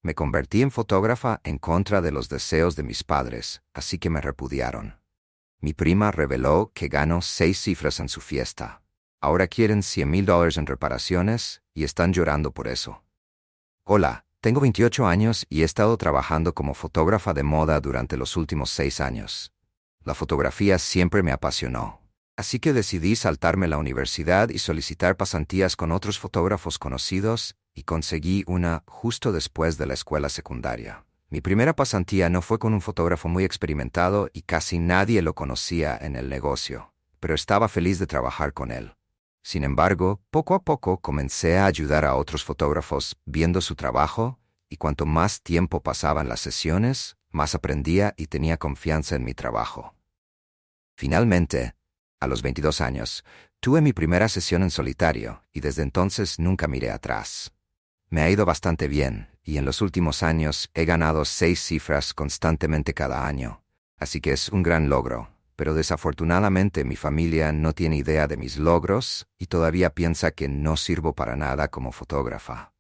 Me convertí en fotógrafa en contra de los deseos de mis padres, así que me repudiaron. Mi prima reveló que ganó 6 cifras en su fiesta. Ahora quieren $100,000 en reparaciones y están llorando por eso. Hola, tengo 28 años y he estado trabajando como fotógrafa de moda durante los últimos 6 años. La fotografía siempre me apasionó. Así que decidí saltarme la universidad y solicitar pasantías con otros fotógrafos conocidos y conseguí una justo después de la escuela secundaria. Mi primera pasantía no fue con un fotógrafo muy experimentado y casi nadie lo conocía en el negocio, pero estaba feliz de trabajar con él. Sin embargo, poco a poco comencé a ayudar a otros fotógrafos viendo su trabajo y cuanto más tiempo pasaba en las sesiones, más aprendía y tenía confianza en mi trabajo. Finalmente, a los 22 años, tuve mi primera sesión en solitario y desde entonces nunca miré atrás. Me ha ido bastante bien y en los últimos años he ganado 6 cifras constantemente cada año, así que es un gran logro, pero desafortunadamente mi familia no tiene idea de mis logros y todavía piensa que no sirvo para nada como fotógrafa.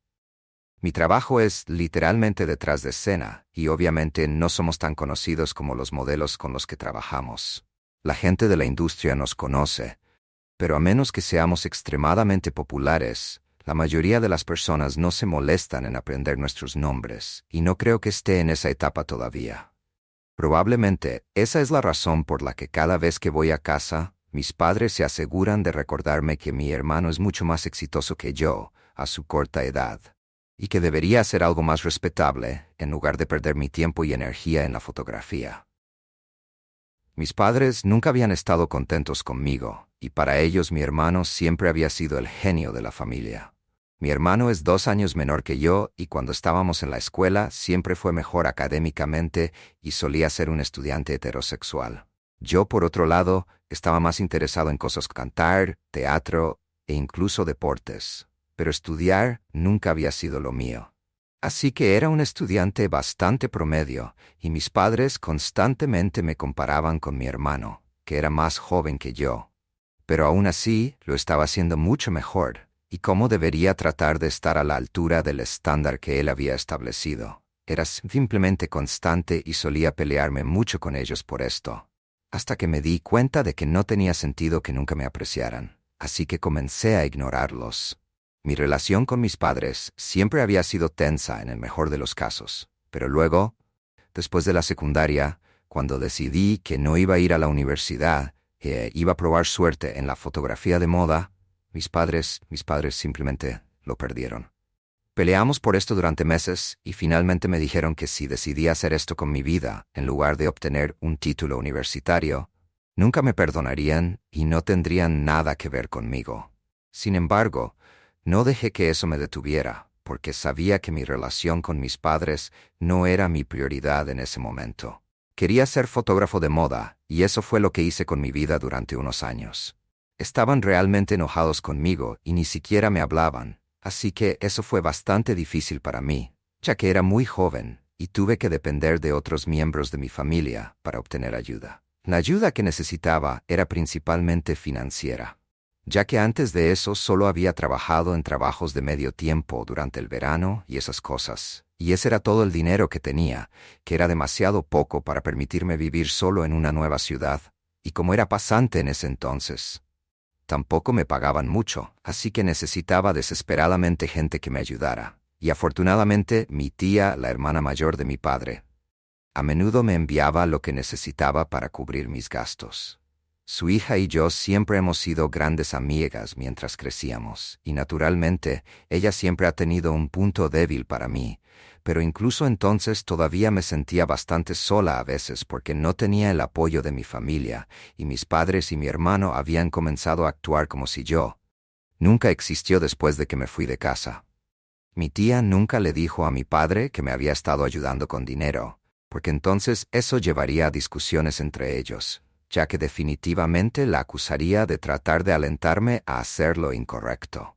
Mi trabajo es literalmente detrás de escena y obviamente no somos tan conocidos como los modelos con los que trabajamos. La gente de la industria nos conoce, pero a menos que seamos extremadamente populares, la mayoría de las personas no se molestan en aprender nuestros nombres, y no creo que esté en esa etapa todavía. Probablemente esa es la razón por la que cada vez que voy a casa, mis padres se aseguran de recordarme que mi hermano es mucho más exitoso que yo, a su corta edad, y que debería hacer algo más respetable en lugar de perder mi tiempo y energía en la fotografía. Mis padres nunca habían estado contentos conmigo, y para ellos mi hermano siempre había sido el genio de la familia. Mi hermano es 2 años menor que yo y cuando estábamos en la escuela siempre fue mejor académicamente y solía ser un estudiante heterosexual. Yo, por otro lado, estaba más interesado en cosas como cantar, teatro e incluso deportes, pero estudiar nunca había sido lo mío. Así que era un estudiante bastante promedio, y mis padres constantemente me comparaban con mi hermano, que era más joven que yo. Pero aún así, lo estaba haciendo mucho mejor, y cómo debería tratar de estar a la altura del estándar que él había establecido. Era simplemente constante y solía pelearme mucho con ellos por esto, hasta que me di cuenta de que no tenía sentido que nunca me apreciaran, así que comencé a ignorarlos. Mi relación con mis padres siempre había sido tensa en el mejor de los casos, pero luego, después de la secundaria, cuando decidí que no iba a ir a la universidad, que iba a probar suerte en la fotografía de moda, mis padres simplemente lo perdieron. Peleamos por esto durante meses y finalmente me dijeron que si decidía hacer esto con mi vida, en lugar de obtener un título universitario, nunca me perdonarían y no tendrían nada que ver conmigo. Sin embargo, no dejé que eso me detuviera, porque sabía que mi relación con mis padres no era mi prioridad en ese momento. Quería ser fotógrafo de moda, y eso fue lo que hice con mi vida durante unos años. Estaban realmente enojados conmigo y ni siquiera me hablaban, así que eso fue bastante difícil para mí, ya que era muy joven y tuve que depender de otros miembros de mi familia para obtener ayuda. La ayuda que necesitaba era principalmente financiera, ya que antes de eso solo había trabajado en trabajos de medio tiempo durante el verano y esas cosas, y ese era todo el dinero que tenía, que era demasiado poco para permitirme vivir solo en una nueva ciudad, y como era pasante en ese entonces, tampoco me pagaban mucho, así que necesitaba desesperadamente gente que me ayudara, y afortunadamente mi tía, la hermana mayor de mi padre, a menudo me enviaba lo que necesitaba para cubrir mis gastos. Su hija y yo siempre hemos sido grandes amigas mientras crecíamos, y naturalmente ella siempre ha tenido un punto débil para mí, pero incluso entonces todavía me sentía bastante sola a veces porque no tenía el apoyo de mi familia, y mis padres y mi hermano habían comenzado a actuar como si yo nunca existió después de que me fui de casa. Mi tía nunca le dijo a mi padre que me había estado ayudando con dinero, porque entonces eso llevaría a discusiones entre ellos, ya que definitivamente la acusaría de tratar de alentarme a hacer lo incorrecto.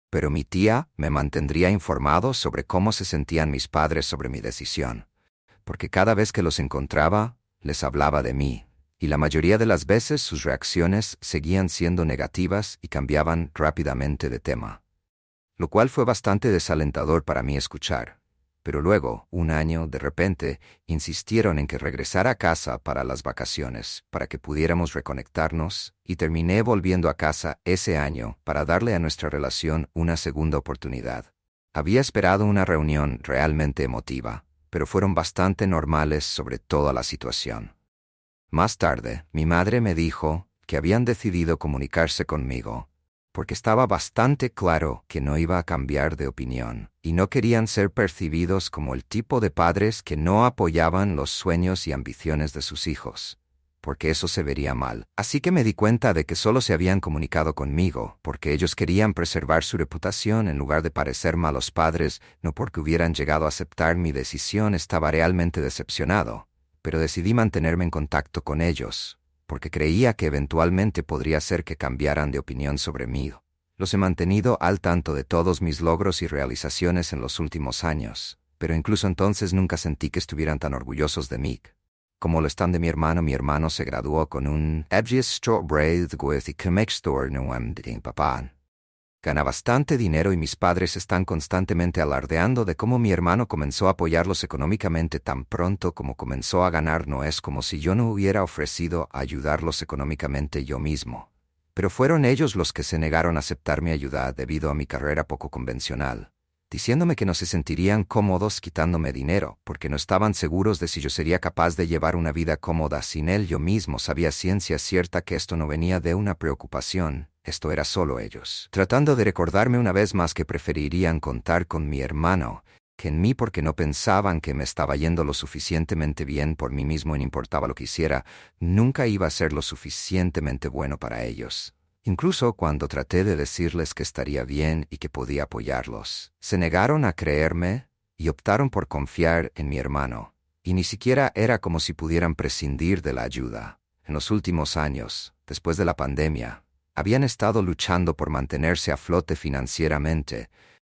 Pero mi tía me mantendría informado sobre cómo se sentían mis padres sobre mi decisión, porque cada vez que los encontraba, les hablaba de mí, y la mayoría de las veces sus reacciones seguían siendo negativas y cambiaban rápidamente de tema, lo cual fue bastante desalentador para mí escuchar, Pero luego, un año, de repente, insistieron en que regresara a casa para las vacaciones, para que pudiéramos reconectarnos, y terminé volviendo a casa ese año para darle a nuestra relación una segunda oportunidad. Había esperado una reunión realmente emotiva, pero fueron bastante normales sobre toda la situación. Más tarde, mi madre me dijo que habían decidido comunicarse conmigo, porque estaba bastante claro que no iba a cambiar de opinión, y no querían ser percibidos como el tipo de padres que no apoyaban los sueños y ambiciones de sus hijos, porque eso se vería mal. Así que me di cuenta de que solo se habían comunicado conmigo, porque ellos querían preservar su reputación en lugar de parecer malos padres, no porque hubieran llegado a aceptar mi decisión. Estaba realmente decepcionado, pero decidí mantenerme en contacto con ellos, porque creía que eventualmente podría ser que cambiaran de opinión sobre mí. Los he mantenido al tanto de todos mis logros y realizaciones en los últimos años, pero incluso entonces nunca sentí que estuvieran tan orgullosos de mí como lo están de mi hermano se graduó con un papá. Gana bastante dinero y mis padres están constantemente alardeando de cómo mi hermano comenzó a apoyarlos económicamente tan pronto como comenzó a ganar. No es como si yo no hubiera ofrecido ayudarlos económicamente yo mismo, pero fueron ellos los que se negaron a aceptar mi ayuda debido a mi carrera poco convencional, diciéndome que no se sentirían cómodos quitándome dinero, porque no estaban seguros de si yo sería capaz de llevar una vida cómoda sin él. Yo mismo sabía ciencia cierta que esto no venía de una preocupación, esto era solo ellos, tratando de recordarme una vez más que preferirían contar con mi hermano que en mí, porque no pensaban que me estaba yendo lo suficientemente bien por mí mismo y no importaba lo que hiciera, nunca iba a ser lo suficientemente bueno para ellos. Incluso cuando traté de decirles que estaría bien y que podía apoyarlos, se negaron a creerme y optaron por confiar en mi hermano, y ni siquiera era como si pudieran prescindir de la ayuda. En los últimos años, después de la pandemia, habían estado luchando por mantenerse a flote financieramente,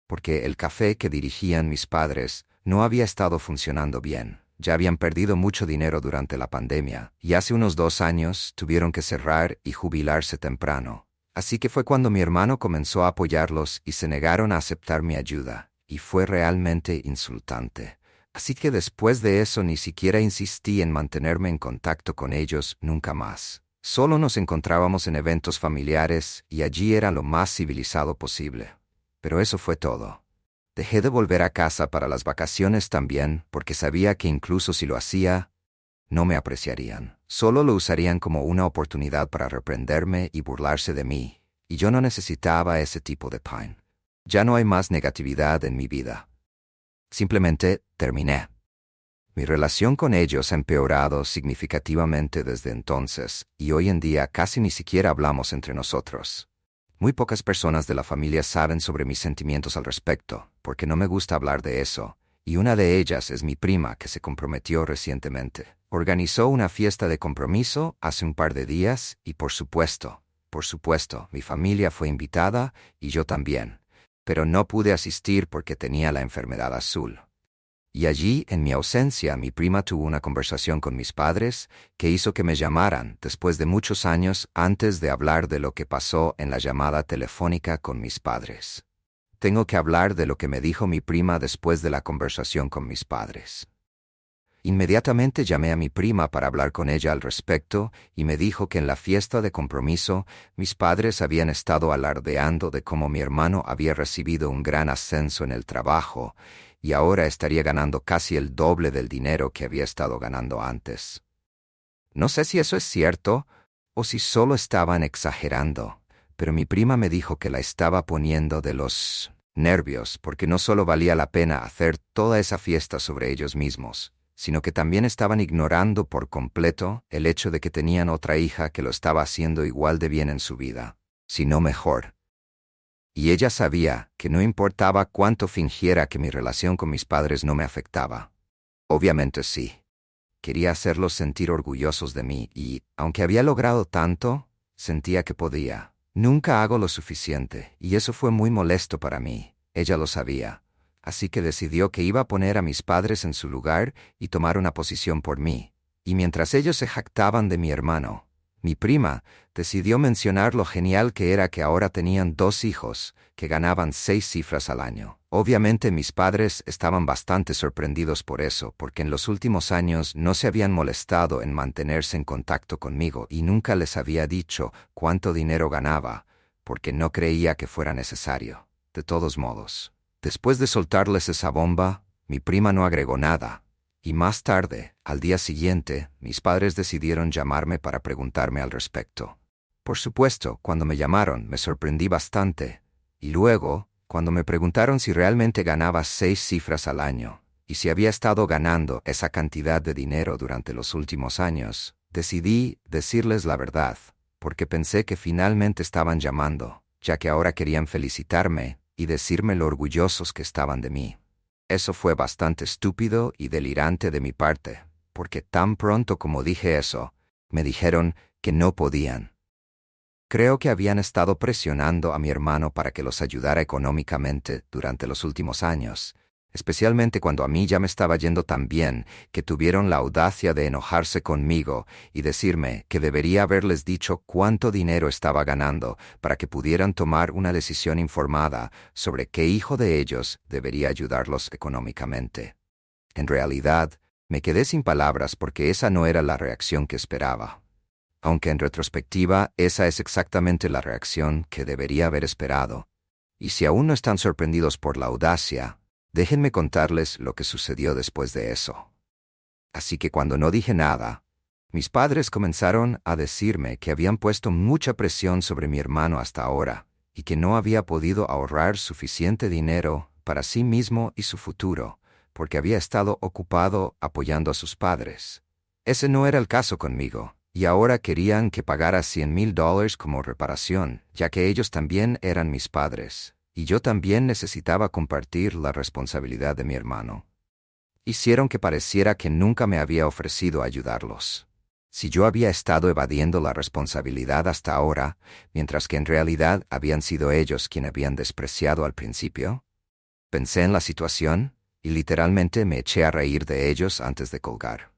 porque el café que dirigían mis padres no había estado funcionando bien. Ya habían perdido mucho dinero durante la pandemia, y hace unos 2 años tuvieron que cerrar y jubilarse temprano. Así que fue cuando mi hermano comenzó a apoyarlos y se negaron a aceptar mi ayuda, y fue realmente insultante. Así que después de eso ni siquiera insistí en mantenerme en contacto con ellos nunca más. Solo nos encontrábamos en eventos familiares y allí era lo más civilizado posible. Pero eso fue todo. Dejé de volver a casa para las vacaciones también, porque sabía que incluso si lo hacía, no me apreciarían. Solo lo usarían como una oportunidad para reprenderme y burlarse de mí, y yo no necesitaba ese tipo de pan. Ya no hay más negatividad en mi vida. Simplemente terminé. Mi relación con ellos ha empeorado significativamente desde entonces, y hoy en día casi ni siquiera hablamos entre nosotros. Muy pocas personas de la familia saben sobre mis sentimientos al respecto, porque no me gusta hablar de eso, y una de ellas es mi prima, que se comprometió recientemente. Organizó una fiesta de compromiso hace un par de días y por supuesto, mi familia fue invitada y yo también, pero no pude asistir porque tenía la enfermedad azul. Y allí, en mi ausencia, mi prima tuvo una conversación con mis padres que hizo que me llamaran después de muchos años antes de hablar de lo que pasó en la llamada telefónica con mis padres. Tengo que hablar de lo que me dijo mi prima después de la conversación con mis padres. Inmediatamente llamé a mi prima para hablar con ella al respecto y me dijo que en la fiesta de compromiso mis padres habían estado alardeando de cómo mi hermano había recibido un gran ascenso en el trabajo y ahora estaría ganando casi el doble del dinero que había estado ganando antes. No sé si eso es cierto o si solo estaban exagerando, pero mi prima me dijo que la estaba poniendo de los nervios porque no solo valía la pena hacer toda esa fiesta sobre ellos mismos, sino que también estaban ignorando por completo el hecho de que tenían otra hija que lo estaba haciendo igual de bien en su vida, si no mejor. Y ella sabía que no importaba cuánto fingiera que mi relación con mis padres no me afectaba. Obviamente sí. Quería hacerlos sentir orgullosos de mí y, aunque había logrado tanto, sentía que podía. Nunca hago lo suficiente, y eso fue muy molesto para mí. Ella lo sabía. Así que decidió que iba a poner a mis padres en su lugar y tomar una posición por mí. Y mientras ellos se jactaban de mi hermano, Mi prima decidió mencionar lo genial que era que ahora tenían 2 hijos, que ganaban 6 cifras al año. Obviamente mis padres estaban bastante sorprendidos por eso, porque en los últimos años no se habían molestado en mantenerse en contacto conmigo y nunca les había dicho cuánto dinero ganaba, porque no creía que fuera necesario. De todos modos, después de soltarles esa bomba, mi prima no agregó nada. Y más tarde, al día siguiente, mis padres decidieron llamarme para preguntarme al respecto. Por supuesto, cuando me llamaron, me sorprendí bastante. Y luego, cuando me preguntaron si realmente ganaba 6 cifras al año, y si había estado ganando esa cantidad de dinero durante los últimos años, decidí decirles la verdad, porque pensé que finalmente estaban llamando, ya que ahora querían felicitarme y decirme lo orgullosos que estaban de mí. Eso fue bastante estúpido y delirante de mi parte, porque tan pronto como dije eso, me dijeron que no podían. Creo que habían estado presionando a mi hermano para que los ayudara económicamente durante los últimos años, especialmente cuando a mí ya me estaba yendo tan bien que tuvieron la audacia de enojarse conmigo y decirme que debería haberles dicho cuánto dinero estaba ganando para que pudieran tomar una decisión informada sobre qué hijo de ellos debería ayudarlos económicamente. En realidad, me quedé sin palabras porque esa no era la reacción que esperaba. Aunque en retrospectiva esa es exactamente la reacción que debería haber esperado. Y si aún no están sorprendidos por la audacia, déjenme contarles lo que sucedió después de eso. Así que cuando no dije nada, mis padres comenzaron a decirme que habían puesto mucha presión sobre mi hermano hasta ahora y que no había podido ahorrar suficiente dinero para sí mismo y su futuro, porque había estado ocupado apoyando a sus padres. Ese no era el caso conmigo, y ahora querían que pagara $100,000 como reparación, ya que ellos también eran mis padres, y yo también necesitaba compartir la responsabilidad de mi hermano. Hicieron que pareciera que nunca me había ofrecido ayudarlos. Si yo había estado evadiendo la responsabilidad hasta ahora, mientras que en realidad habían sido ellos quienes habían despreciado al principio. Pensé en la situación y literalmente me eché a reír de ellos antes de colgar.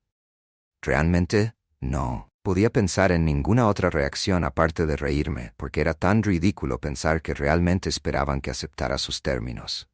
Realmente, no podía pensar en ninguna otra reacción aparte de reírme, porque era tan ridículo pensar que realmente esperaban que aceptara sus términos.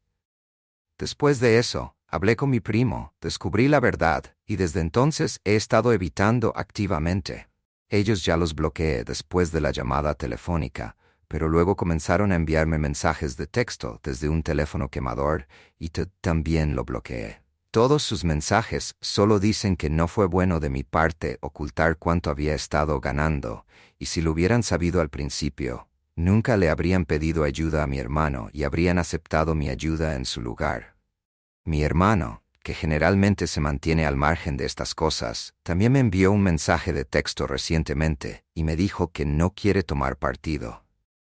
Después de eso, hablé con mi primo, descubrí la verdad, y desde entonces he estado evitando activamente. Ellos ya los bloqueé después de la llamada telefónica, pero luego comenzaron a enviarme mensajes de texto desde un teléfono quemador y también lo bloqueé. Todos sus mensajes solo dicen que no fue bueno de mi parte ocultar cuánto había estado ganando, y si lo hubieran sabido al principio, nunca le habrían pedido ayuda a mi hermano y habrían aceptado mi ayuda en su lugar. Mi hermano, que generalmente se mantiene al margen de estas cosas, también me envió un mensaje de texto recientemente y me dijo que no quiere tomar partido.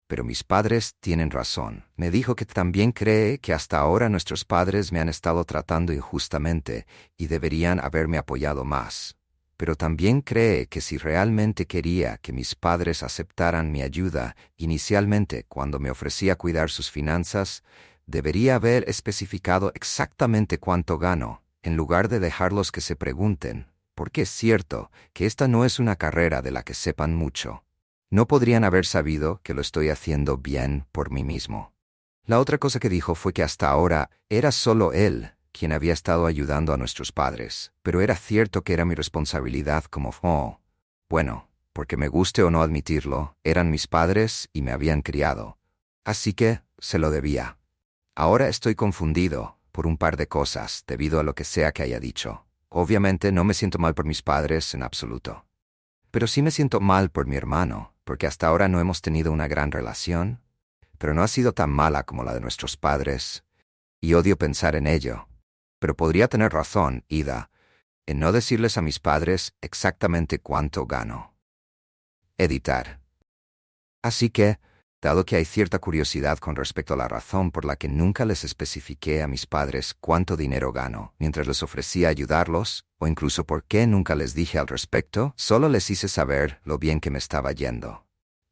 Pero mis padres tienen razón. Me dijo que también cree que hasta ahora nuestros padres me han estado tratando injustamente y deberían haberme apoyado más. Pero también cree que si realmente quería que mis padres aceptaran mi ayuda inicialmente cuando me ofrecía cuidar sus finanzas, debería haber especificado exactamente cuánto gano, en lugar de dejarlos que se pregunten, porque es cierto que esta no es una carrera de la que sepan mucho. No podrían haber sabido que lo estoy haciendo bien por mí mismo. La otra cosa que dijo fue que hasta ahora era solo él quien había estado ayudando a nuestros padres, pero era cierto que era mi responsabilidad como bueno, porque me guste o no admitirlo, eran mis padres y me habían criado. Así que se lo debía. Ahora estoy confundido por un par de cosas debido a lo que sea que haya dicho. Obviamente no me siento mal por mis padres en absoluto. Pero sí me siento mal por mi hermano, porque hasta ahora no hemos tenido una gran relación, pero no ha sido tan mala como la de nuestros padres, y odio pensar en ello. Pero podría tener razón, Ida, en no decirles a mis padres exactamente cuánto gano. Editar. Así que, dado que hay cierta curiosidad con respecto a la razón por la que nunca les especifiqué a mis padres cuánto dinero gano, mientras les ofrecía ayudarlos, o incluso por qué nunca les dije al respecto, solo les hice saber lo bien que me estaba yendo.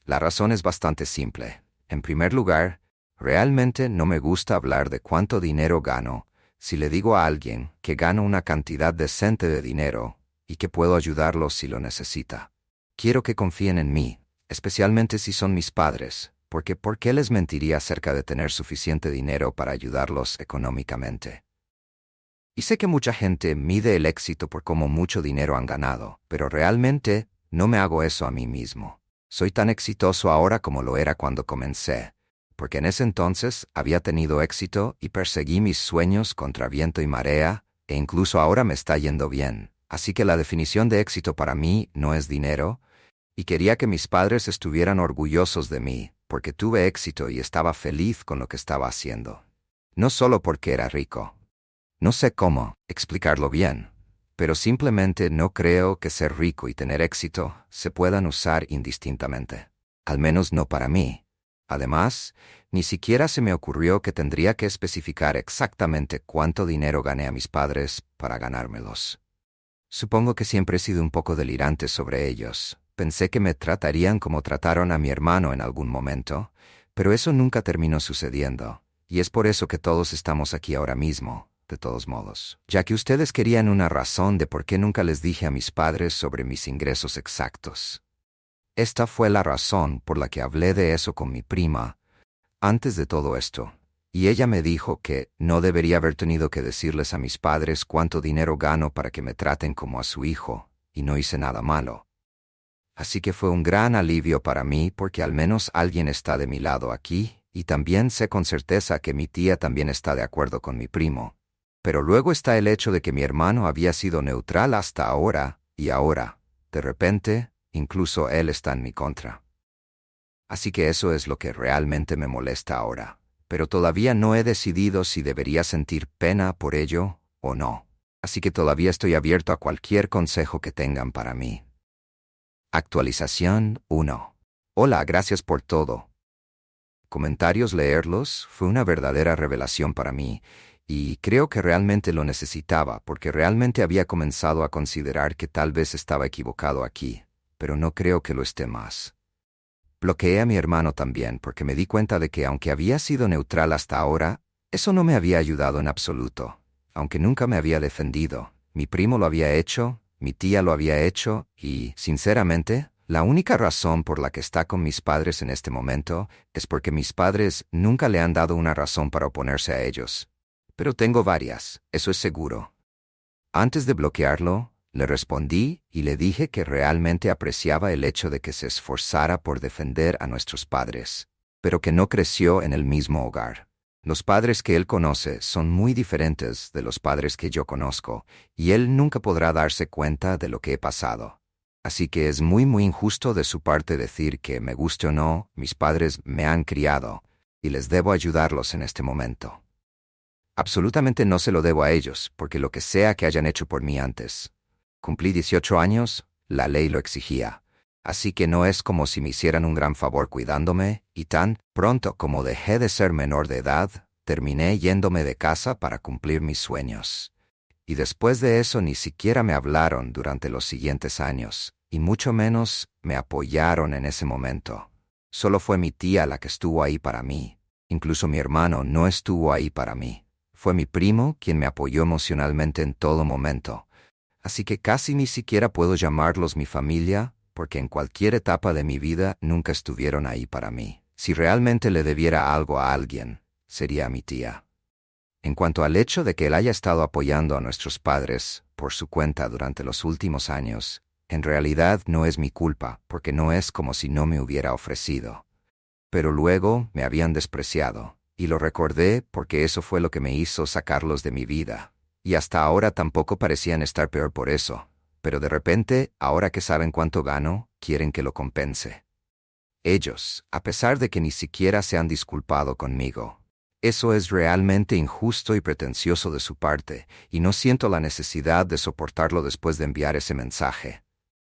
La razón es bastante simple. En primer lugar, realmente no me gusta hablar de cuánto dinero gano si le digo a alguien que gano una cantidad decente de dinero y que puedo ayudarlo si lo necesita. Quiero que confíen en mí, especialmente si son mis padres, porque ¿por qué les mentiría acerca de tener suficiente dinero para ayudarlos económicamente? Y sé que mucha gente mide el éxito por cómo mucho dinero han ganado, pero realmente no me hago eso a mí mismo. Soy tan exitoso ahora como lo era cuando comencé, porque en ese entonces había tenido éxito y perseguí mis sueños contra viento y marea, e incluso ahora me está yendo bien. Así que la definición de éxito para mí no es dinero, y quería que mis padres estuvieran orgullosos de mí, porque tuve éxito y estaba feliz con lo que estaba haciendo. No solo porque era rico. No sé cómo explicarlo bien, pero simplemente no creo que ser rico y tener éxito se puedan usar indistintamente. Al menos no para mí. Además, ni siquiera se me ocurrió que tendría que especificar exactamente cuánto dinero gané a mis padres para ganármelos. Supongo que siempre he sido un poco delirante sobre ellos. Pensé que me tratarían como trataron a mi hermano en algún momento, pero eso nunca terminó sucediendo, y es por eso que todos estamos aquí ahora mismo. De todos modos, ya que ustedes querían una razón de por qué nunca les dije a mis padres sobre mis ingresos exactos. Esta fue la razón por la que hablé de eso con mi prima antes de todo esto, y ella me dijo que no debería haber tenido que decirles a mis padres cuánto dinero gano para que me traten como a su hijo, y no hice nada malo. Así que fue un gran alivio para mí porque al menos alguien está de mi lado aquí, y también sé con certeza que mi tía también está de acuerdo con mi primo. Pero luego está el hecho de que mi hermano había sido neutral hasta ahora, y ahora, de repente, incluso él está en mi contra. Así que eso es lo que realmente me molesta ahora. Pero todavía no he decidido si debería sentir pena por ello o no. Así que todavía estoy abierto a cualquier consejo que tengan para mí. Actualización 1. Hola, gracias por todo. Comentarios leerlos fue una verdadera revelación para mí, y creo que realmente lo necesitaba porque realmente había comenzado a considerar que tal vez estaba equivocado aquí, pero no creo que lo esté más. Bloqueé a mi hermano también porque me di cuenta de que aunque había sido neutral hasta ahora, eso no me había ayudado en absoluto. Aunque nunca me había defendido, mi primo lo había hecho, mi tía lo había hecho y, sinceramente, la única razón por la que está con mis padres en este momento es porque mis padres nunca le han dado una razón para oponerse a ellos. Pero tengo varias, eso es seguro. Antes de bloquearlo, le respondí y le dije que realmente apreciaba el hecho de que se esforzara por defender a nuestros padres, pero que no creció en el mismo hogar. Los padres que él conoce son muy diferentes de los padres que yo conozco, y él nunca podrá darse cuenta de lo que he pasado. Así que es muy injusto de su parte decir que, me guste o no, mis padres me han criado, y les debo ayudarlos en este momento. Absolutamente no se lo debo a ellos, porque lo que sea que hayan hecho por mí antes. Cumplí 18 años, la ley lo exigía. Así que no es como si me hicieran un gran favor cuidándome, y tan pronto como dejé de ser menor de edad, terminé yéndome de casa para cumplir mis sueños. Y después de eso ni siquiera me hablaron durante los siguientes años, y mucho menos me apoyaron en ese momento. Solo fue mi tía la que estuvo ahí para mí. Incluso mi hermano no estuvo ahí para mí. Fue mi primo quien me apoyó emocionalmente en todo momento. Así que casi ni siquiera puedo llamarlos mi familia, porque en cualquier etapa de mi vida nunca estuvieron ahí para mí. Si realmente le debiera algo a alguien, sería a mi tía. En cuanto al hecho de que él haya estado apoyando a nuestros padres por su cuenta durante los últimos años, en realidad no es mi culpa, porque no es como si no me hubiera ofrecido. Pero luego me habían despreciado. Y lo recordé porque eso fue lo que me hizo sacarlos de mi vida. Y hasta ahora tampoco parecían estar peor por eso. Pero de repente, ahora que saben cuánto gano, quieren que lo compense. Ellos, a pesar de que ni siquiera se han disculpado conmigo. Eso es realmente injusto y pretencioso de su parte, y no siento la necesidad de soportarlo después de enviar ese mensaje.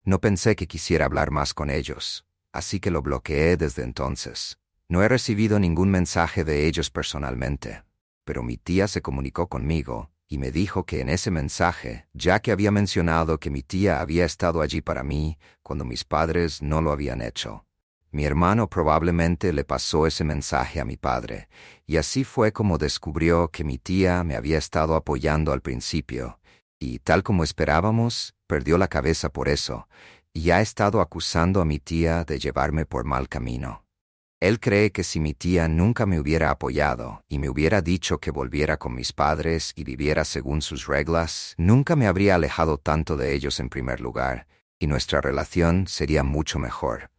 No pensé que quisiera hablar más con ellos, así que lo bloqueé desde entonces. No he recibido ningún mensaje de ellos personalmente, pero mi tía se comunicó conmigo y me dijo que en ese mensaje, ya que había mencionado que mi tía había estado allí para mí cuando mis padres no lo habían hecho. Mi hermano probablemente le pasó ese mensaje a mi padre, y así fue como descubrió que mi tía me había estado apoyando al principio, y tal como esperábamos, perdió la cabeza por eso, y ha estado acusando a mi tía de llevarme por mal camino. Él cree que si mi tía nunca me hubiera apoyado y me hubiera dicho que volviera con mis padres y viviera según sus reglas, nunca me habría alejado tanto de ellos en primer lugar, y nuestra relación sería mucho mejor.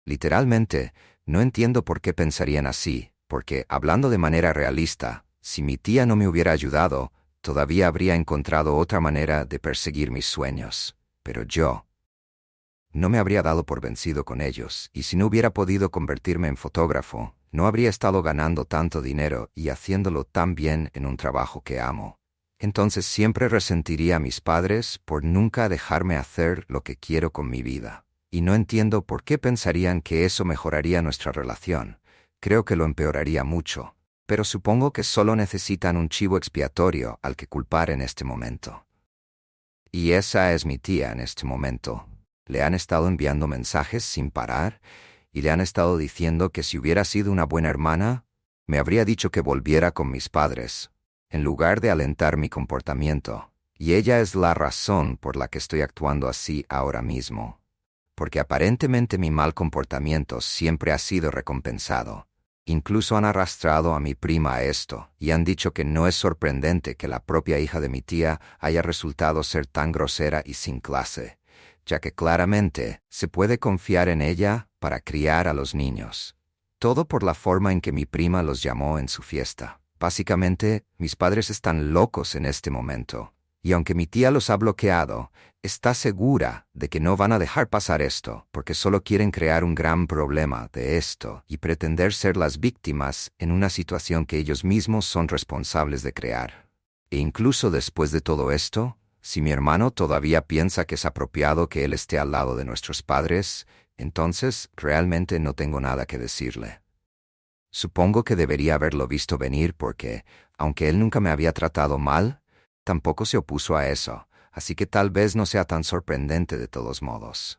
Literalmente, no entiendo por qué pensarían así, porque, hablando de manera realista, si mi tía no me hubiera ayudado, todavía habría encontrado otra manera de perseguir mis sueños. Pero yo no me habría dado por vencido con ellos, y si no hubiera podido convertirme en fotógrafo, no habría estado ganando tanto dinero y haciéndolo tan bien en un trabajo que amo. Entonces siempre resentiría a mis padres por nunca dejarme hacer lo que quiero con mi vida. Y no entiendo por qué pensarían que eso mejoraría nuestra relación. Creo que lo empeoraría mucho, pero supongo que solo necesitan un chivo expiatorio al que culpar en este momento. Y esa es mi tía en este momento. Le han estado enviando mensajes sin parar y le han estado diciendo que si hubiera sido una buena hermana, me habría dicho que volviera con mis padres, en lugar de alentar mi comportamiento. Y ella es la razón por la que estoy actuando así ahora mismo. Porque aparentemente mi mal comportamiento siempre ha sido recompensado. Incluso han arrastrado a mi prima a esto, y han dicho que no es sorprendente que la propia hija de mi tía haya resultado ser tan grosera y sin clase, ya que claramente se puede confiar en ella para criar a los niños. Todo por la forma en que mi prima los llamó en su fiesta. Básicamente, mis padres están locos en este momento, y aunque mi tía los ha bloqueado, está segura de que no van a dejar pasar esto, porque solo quieren crear un gran problema de esto y pretender ser las víctimas en una situación que ellos mismos son responsables de crear. E incluso después de todo esto, si mi hermano todavía piensa que es apropiado que él esté al lado de nuestros padres, entonces realmente no tengo nada que decirle. Supongo que debería haberlo visto venir porque, aunque él nunca me había tratado mal, tampoco se opuso a eso, así que tal vez no sea tan sorprendente de todos modos.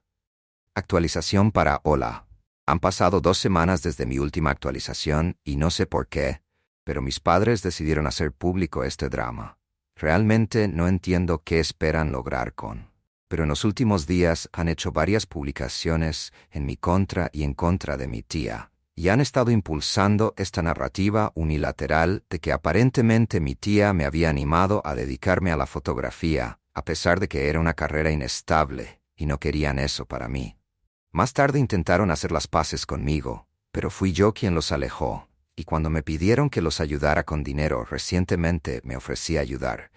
Actualización para Hola. Han pasado 2 semanas desde mi última actualización y no sé por qué, pero mis padres decidieron hacer público este drama. Realmente no entiendo qué esperan lograr con. Pero en los últimos días han hecho varias publicaciones en mi contra y en contra de mi tía, y han estado impulsando esta narrativa unilateral de que aparentemente mi tía me había animado a dedicarme a la fotografía, a pesar de que era una carrera inestable, y no querían eso para mí. Más tarde intentaron hacer las paces conmigo, pero fui yo quien los alejó, y cuando me pidieron que los ayudara con dinero recientemente me ofrecí a ayudar,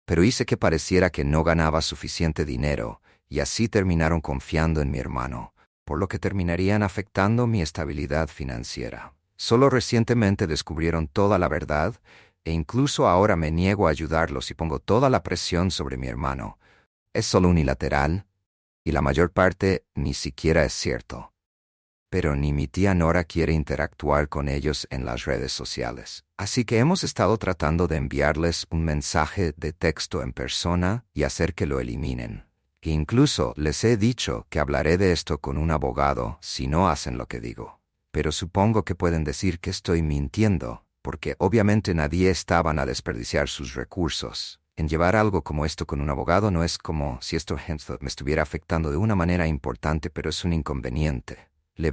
pero hice que pareciera que no ganaba suficiente dinero, y así terminaron confiando en mi hermano, por lo que terminarían afectando mi estabilidad financiera. Solo recientemente descubrieron toda la verdad, e incluso ahora me niego a ayudarlos y pongo toda la presión sobre mi hermano. Es solo unilateral, y la mayor parte ni siquiera es cierto. Pero ni mi tía Nora quiere interactuar con ellos en las redes sociales. Así que hemos estado tratando de enviarles un mensaje de texto en persona y hacer que lo eliminen. E incluso les he dicho que hablaré de esto con un abogado si no hacen lo que digo. Pero supongo que pueden decir que estoy mintiendo, porque obviamente nadie estaba a desperdiciar sus recursos. En llevar algo como esto con un abogado no es como si esto me estuviera afectando de una manera importante, pero es un inconveniente.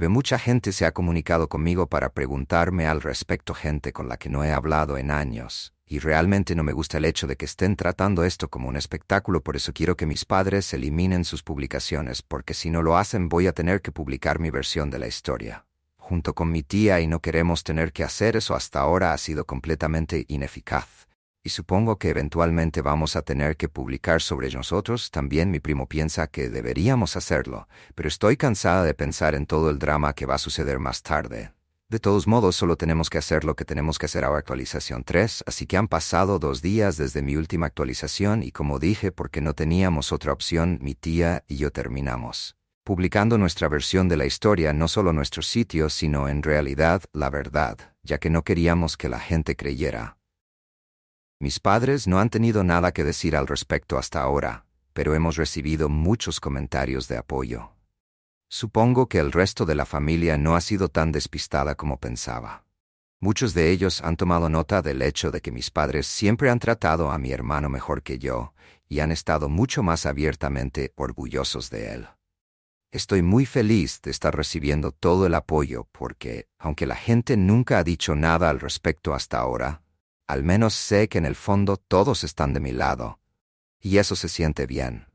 Mucha gente se ha comunicado conmigo para preguntarme al respecto, gente con la que no he hablado en años, y realmente no me gusta el hecho de que estén tratando esto como un espectáculo. Por eso quiero que mis padres eliminen sus publicaciones, porque si no lo hacen voy a tener que publicar mi versión de la historia junto con mi tía, y no queremos tener que hacer eso. Hasta ahora ha sido completamente ineficaz. Y supongo que eventualmente vamos a tener que publicar sobre nosotros. También mi primo piensa que deberíamos hacerlo, pero estoy cansada de pensar en todo el drama que va a suceder más tarde. De todos modos, solo tenemos que hacer lo que tenemos que hacer ahora. Actualización 3, así que han pasado 2 días desde mi última actualización y como dije, porque no teníamos otra opción, mi tía y yo terminamos publicando nuestra versión de la historia, no solo nuestro sitio, sino en realidad la verdad, ya que no queríamos que la gente creyera. Mis padres no han tenido nada que decir al respecto hasta ahora, pero hemos recibido muchos comentarios de apoyo. Supongo que el resto de la familia no ha sido tan despistada como pensaba. Muchos de ellos han tomado nota del hecho de que mis padres siempre han tratado a mi hermano mejor que yo, y han estado mucho más abiertamente orgullosos de él. Estoy muy feliz de estar recibiendo todo el apoyo porque, aunque la gente nunca ha dicho nada al respecto hasta ahora, al menos sé que en el fondo todos están de mi lado, y eso se siente bien.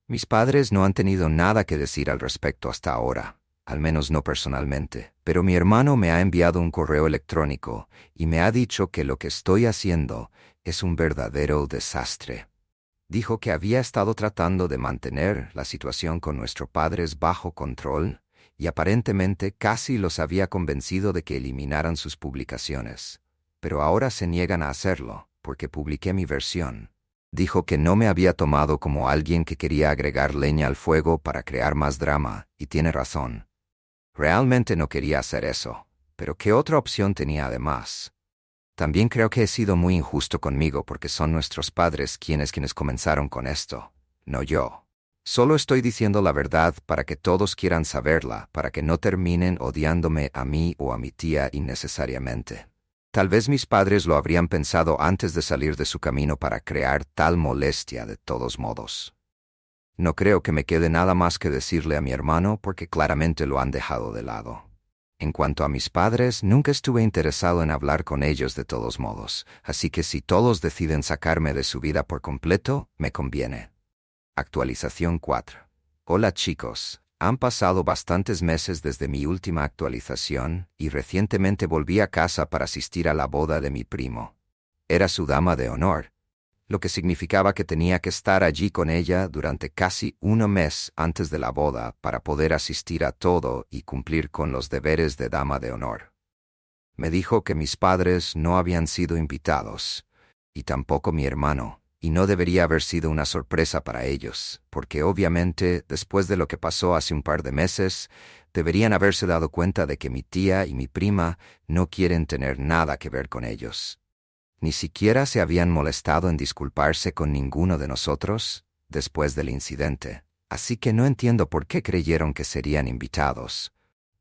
Mis padres no han tenido nada que decir al respecto hasta ahora, al menos no personalmente, pero mi hermano me ha enviado un correo electrónico y me ha dicho que lo que estoy haciendo es un verdadero desastre. Dijo que había estado tratando de mantener la situación con nuestros padres bajo control y aparentemente casi los había convencido de que eliminaran sus publicaciones, pero ahora se niegan a hacerlo porque publiqué mi versión. Dijo que no me había tomado como alguien que quería agregar leña al fuego para crear más drama, y tiene razón. Realmente no quería hacer eso, pero ¿qué otra opción tenía además? También creo que he sido muy injusto conmigo porque son nuestros padres quienes comenzaron con esto, no yo. Solo estoy diciendo la verdad para que todos quieran saberla, para que no terminen odiándome a mí o a mi tía innecesariamente. Tal vez mis padres lo habrían pensado antes de salir de su camino para crear tal molestia de todos modos. No creo que me quede nada más que decirle a mi hermano porque claramente lo han dejado de lado. En cuanto a mis padres, nunca estuve interesado en hablar con ellos de todos modos, así que si todos deciden sacarme de su vida por completo, me conviene. Actualización 4. Hola chicos. Han pasado bastantes meses desde mi última actualización y recientemente volví a casa para asistir a la boda de mi primo. Era su dama de honor, lo que significaba que tenía que estar allí con ella durante casi un mes antes de la boda para poder asistir a todo y cumplir con los deberes de dama de honor. Me dijo que mis padres no habían sido invitados, y tampoco mi hermano, y no debería haber sido una sorpresa para ellos, porque obviamente, después de lo que pasó hace un par de meses, deberían haberse dado cuenta de que mi tía y mi prima no quieren tener nada que ver con ellos. Ni siquiera se habían molestado en disculparse con ninguno de nosotros después del incidente, así que no entiendo por qué creyeron que serían invitados.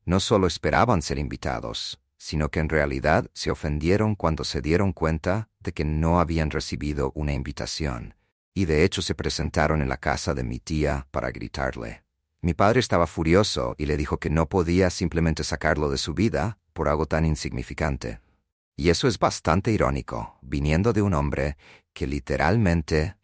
No solo esperaban ser invitados, sino que en realidad se ofendieron cuando se dieron cuenta de que no habían recibido una invitación, y de hecho se presentaron en la casa de mi tía para gritarle. Mi padre estaba furioso y le dijo que no podía simplemente sacarlo de su vida por algo tan insignificante. Y eso es bastante irónico, viniendo de un hombre que literalmente